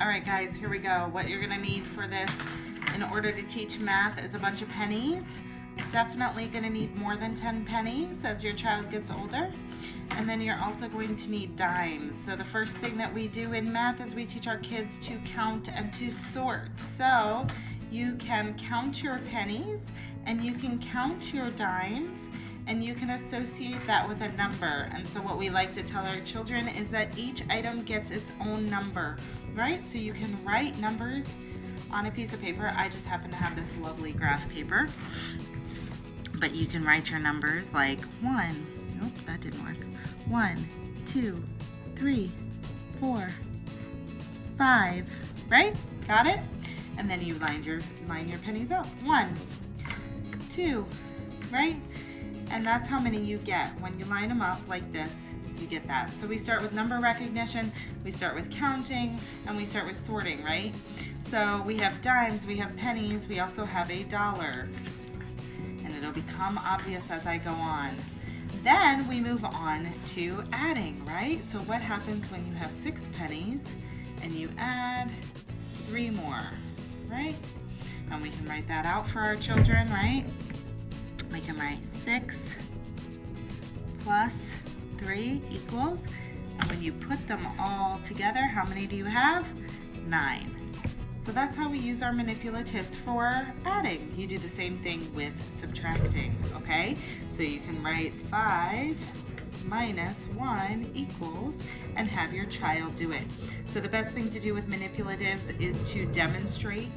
All right, guys, here we go. What you're gonna need for this in order to teach math is a bunch of pennies. Definitely gonna need more than 10 pennies as your child gets older. And then you're also going to need dimes. So the first thing that we do in math is we teach our kids to count and to sort. So you can count your pennies and you can count your dimes and you can associate that with a number. And so what we like to tell our children is that each item gets its own number, right? So you can write numbers on a piece of paper. I just happen to have this lovely graph paper. But you can write your numbers like 1, nope, that didn't work. 1, 2, 3, 4, 5, right? Got it? And then you line your pennies up. 1, 2, right? And that's how many you get. When you line them up like this, you get that. So we start with number recognition, we start with counting, and we start with sorting, right? So we have dimes, we have pennies, we also have a dollar. And it'll become obvious as I go on. Then we move on to adding, right? So what happens when you have 6 pennies and you add 3 more, right? And we can write that out for our children, right? We can write 6 plus 3 equals, and when you put them all together, how many do you have? 9. So that's how we use our manipulatives for adding. You do the same thing with subtracting, okay? So you can write 5 minus 1 equals, and have your child do it. So the best thing to do with manipulatives is to demonstrate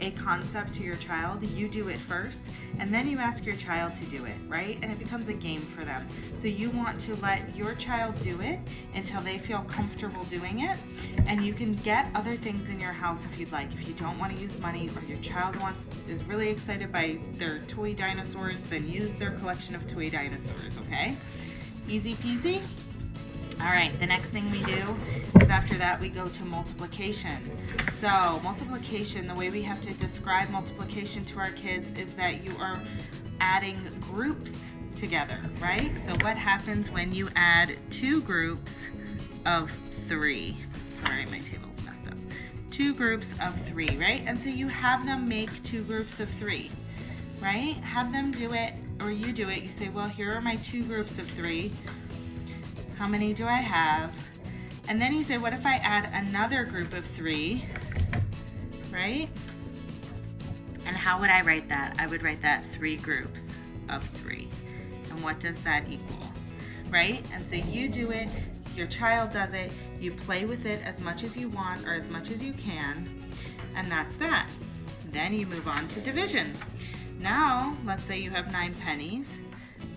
a concept to your child. You do it first, and then you ask your child to do it, right? And it becomes a game for them. So you want to let your child do it until they feel comfortable doing it, and you can get other things in your house if you'd like. If you don't want to use money, or your child is really excited by their toy dinosaurs, then use their collection of toy dinosaurs, okay? Easy peasy. All right, the next thing we do is after that we go to multiplication. So multiplication, the way we have to describe multiplication to our kids is that you are adding groups together, right? So what happens when you add 2 groups of 3? Sorry, my table's messed up. 2 groups of 3, right? And so you have them make 2 groups of 3, right? Have them do it, or you do it. You say, well, here are my 2 groups of 3. How many do I have? And then you say, what if I add another group of 3, right? And how would I write that? I would write that 3 groups of 3. And what does that equal, right? And so you do it, your child does it, you play with it as much as you want or as much as you can, and that's that. Then you move on to division. Now, let's say you have 9 pennies.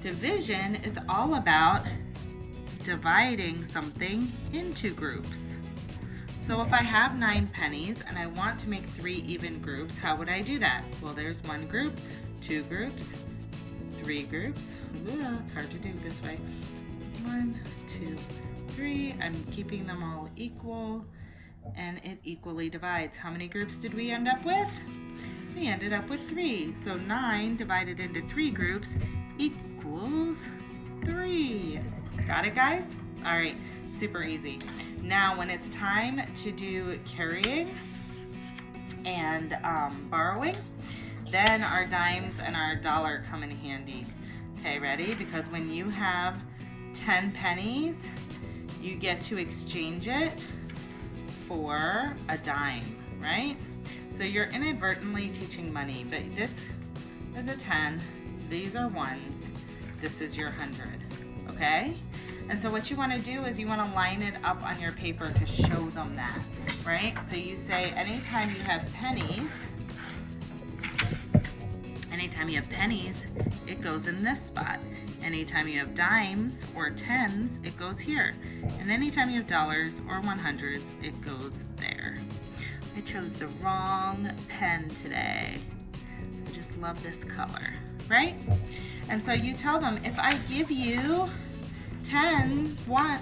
Division is all about dividing something into groups. So if I have 9 pennies and I want to make 3 even groups, how would I do that? Well, there's 1 group, 2 groups, 3 groups. Ooh, it's hard to do this way. 1, 2, 3. I'm keeping them all equal, and it equally divides. How many groups did we end up with? We ended up with 3. So 9 divided into 3 groups equals 3. Got it, guys? All right, super easy. Now, when it's time to do carrying and borrowing, then our dimes and our dollar come in handy. Okay, ready? Because when you have 10 pennies, you get to exchange it for a dime, right? So you're inadvertently teaching money, but this is a 10, these are 1s, this is your 100. Okay? And so what you want to do is you want to line it up on your paper to show them that, right? So you say anytime you have pennies, it goes in this spot. Anytime you have dimes or 10s, it goes here. And anytime you have dollars or 100s, it goes there. I chose the wrong pen today. I just love this color, right? And so you tell them, if I give you 10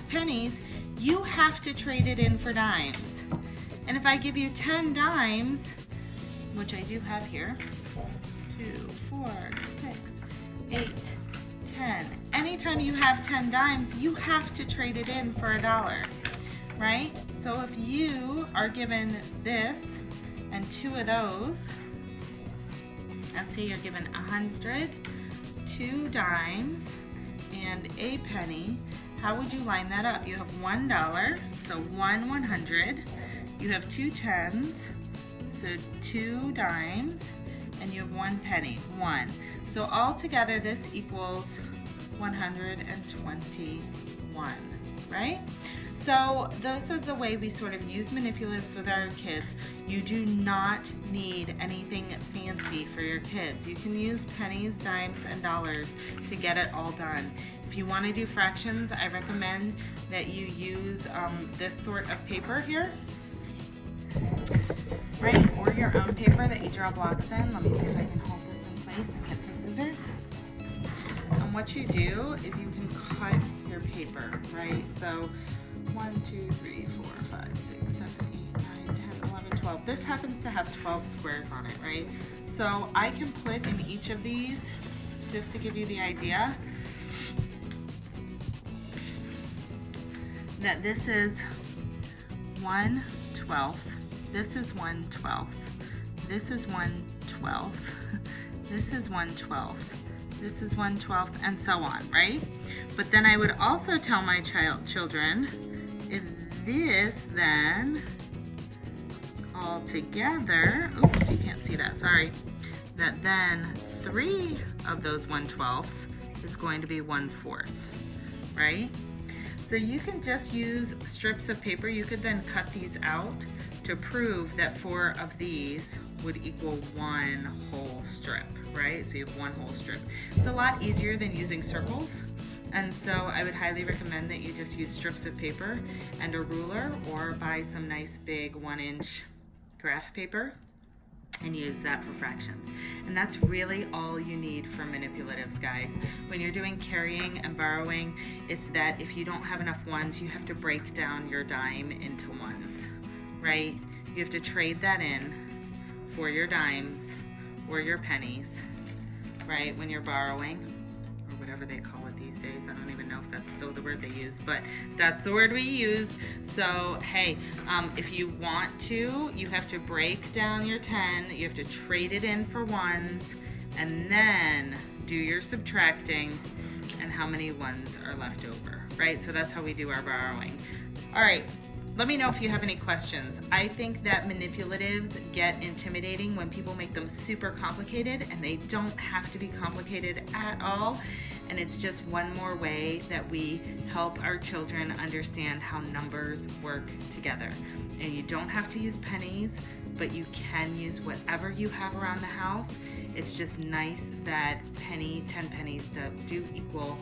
pennies, you have to trade it in for dimes. And if I give you 10 dimes, which I do have here, 2, 4, 6, 8, 10. Anytime you have 10 dimes, you have to trade it in for $1, right? So if you are given this and 2 of those, let's say you're given 100, 2 dimes, and a penny, how would you line that up? You have $1, so 1 100. You have 2 tens, so 2 dimes, and you have 1 penny, 1. So altogether this equals 121, right? So this is the way we sort of use manipulatives with our kids. You do not need anything fancy for your kids. You can use pennies, dimes, and dollars to get it all done. If you want to do fractions, I recommend that you use this sort of paper here, right? Or your own paper that you draw blocks in. Let me see if I can hold this in place and get some scissors. And what you do is you can cut your paper, right? So 1, 2, 3, 4, 5, 6, 7, 8, 9, 10, 11, 12. This happens to have 12 squares on it, right? So I can put in each of these, just to give you the idea, that this is 1/12. This is 1/12. This is 1/12. This is 1/12. This is 1/12, and so on, right? But then I would also tell my children, is this then all together, oops, you can't see that, sorry, that then 3 of those 1/12 is going to be 1/4, right? So you can just use strips of paper. You could then cut these out to prove that 4 of these would equal 1 whole strip, right? So you have 1 whole strip. It's a lot easier than using circles. And so I would highly recommend that you just use strips of paper and a ruler, or buy some nice big 1-inch graph paper and use that for fractions. And that's really all you need for manipulatives, guys. When you're doing carrying and borrowing, it's that if you don't have enough ones, you have to break down your dime into ones, right? You have to trade that in for your dimes or your pennies, right, when you're borrowing, or whatever they call it these days. I don't even know if that's still the word they use, but that's the word we use. So hey, if you want to, you have to break down your 10, you have to trade it in for ones, and then do your subtracting and how many ones are left over, right? So that's how we do our borrowing. All right, let me know if you have any questions. I think that manipulatives get intimidating when people make them super complicated, and they don't have to be complicated at all. And it's just one more way that we help our children understand how numbers work together. And you don't have to use pennies, but you can use whatever you have around the house. It's just nice that 10 pennies do equal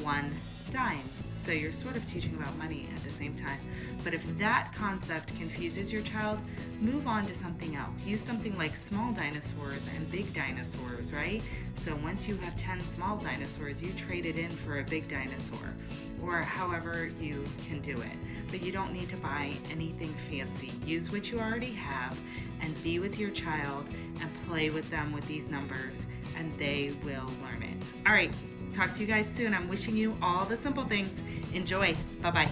1 dime. So you're sort of teaching about money at the same time. But if that concept confuses your child, move on to something else. Use something like small dinosaurs and big dinosaurs, right? So once you have 10 small dinosaurs, you trade it in for a big dinosaur, or however you can do it. But you don't need to buy anything fancy. Use what you already have and be with your child and play with them with these numbers, and they will learn it. All right, talk to you guys soon. I'm wishing you all the simple things. Enjoy. Bye-bye.